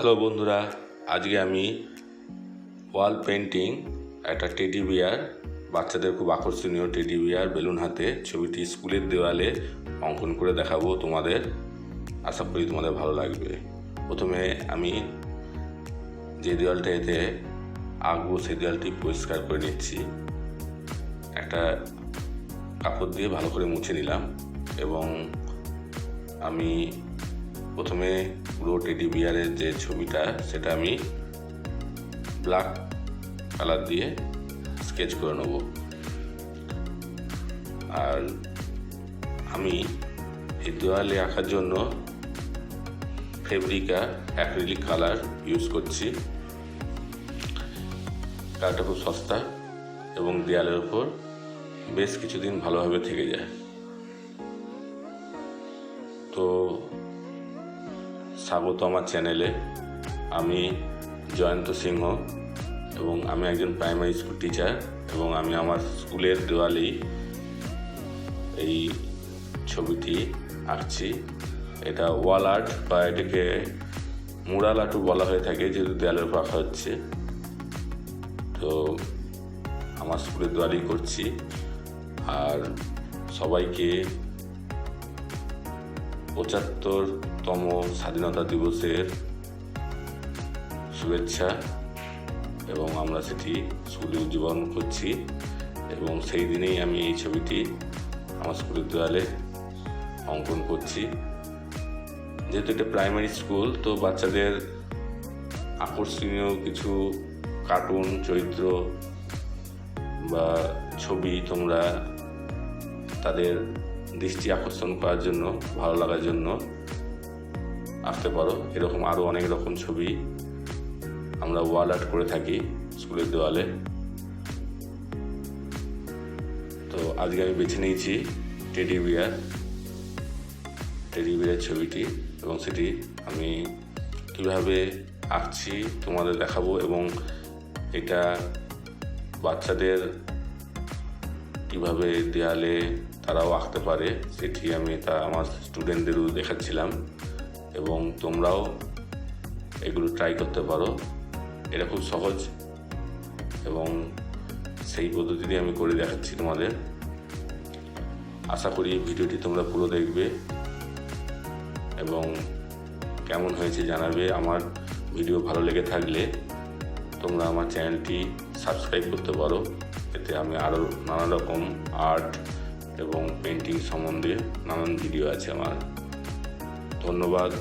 Hello বন্ধুরা, আজকে আমি ওয়াল পেন্টিং একটা টেডি বিয়ার, বাচ্চাদের খুব আকর্ষণীয় টেডি বিয়ার বেলুন হাতে ছবিটি স্কুলের দেওয়ালে অঙ্কন করে দেখাবো তোমাদের। আশা করি তোমাদের ভালো লাগবে। প্রথমে আমি যে দেওয়ালটা এতে আঁকবো সেই দেওয়ালটি পরিষ্কার করে নিচ্ছি। একটা কাপড় দিয়ে ভালো করে মুছে নিলাম এবং আমি প্রথমে পুরো টেডি বিয়ারের যে ছবিটা সেটা আমি ব্ল্যাক কালার দিয়ে স্কেচ করে নেব। আর আমি এই দেওয়ালে আঁকার জন্য ফেব্রিকা অ্যাক্রিলিক কালার ইউজ করছি। কালারটা খুব সস্তা এবং দেওয়ালের উপর বেশ কিছুদিন ভালোভাবে থেকে যায়। তো স্বাগত আমার চ্যানেলে। আমি জয়ন্ত সিংহ এবং আমি একজন প্রাইমারি স্কুল টিচার এবং আমি আমার স্কুলের দেওয়ালেই এই ছবিটি আঁকছি। এটা ওয়াল আর্ট বা এটাকে মুরাল আর্টও বলা হয়ে থাকে, যেহেতু দেওয়ালের উপর আঁকা হচ্ছে। তো আমার স্কুলের দেওয়ালেই করছি। আর সবাইকে ৭৫তম স্বাধীনতা দিবসের শুভেচ্ছা, এবং আমরা সেটি স্কুলে উদযাপন করছি এবং সেই দিনেই আমি এই ছবিটি আমার স্কুলের দেওয়ালে অঙ্কন করছি। যেহেতু এটা প্রাইমারি স্কুল, তো বাচ্চাদের আকর্ষণীয় কিছু কার্টুন চরিত্র বা ছবি তোমরা তাদের দৃষ্টি আকর্ষণ করার জন্য, ভালো লাগার জন্য আঁকতে পারো। এরকম আরও অনেক রকম ছবি আমরা ওয়াল আর্ট করে থাকি স্কুলের দেওয়ালে। তো আজকে আমি বেছে নিয়েছি টেডি বিয়ারের ছবিটি এবং সেটি আমি কীভাবে আঁকছি তোমাদের দেখাবো, এবং এটা বাচ্চাদের কীভাবে দেয়ালে তারাও আঁকতে পারে সেটি আমি আমার স্টুডেন্টদেরও দেখাচ্ছিলাম। এবং তোমরাও এগুলো ট্রাই করতে পারো। এটা খুব সহজ এবং সেই পদ্ধতিতে আমি করে দেখাচ্ছি তোমাদের। আশা করি ভিডিওটি তোমরা পুরো দেখবে এবং কেমন হয়েছে জানাবে। আমার ভিডিও ভালো লেগে থাকলে তোমরা আমার চ্যানেলটি সাবস্ক্রাইব করতে পারো। এতে আমি আরও নানা রকম আর্ট এবং পেন্টিং সম্বন্ধে নানান ভিডিও আছে আমার। ধন্যবাদ।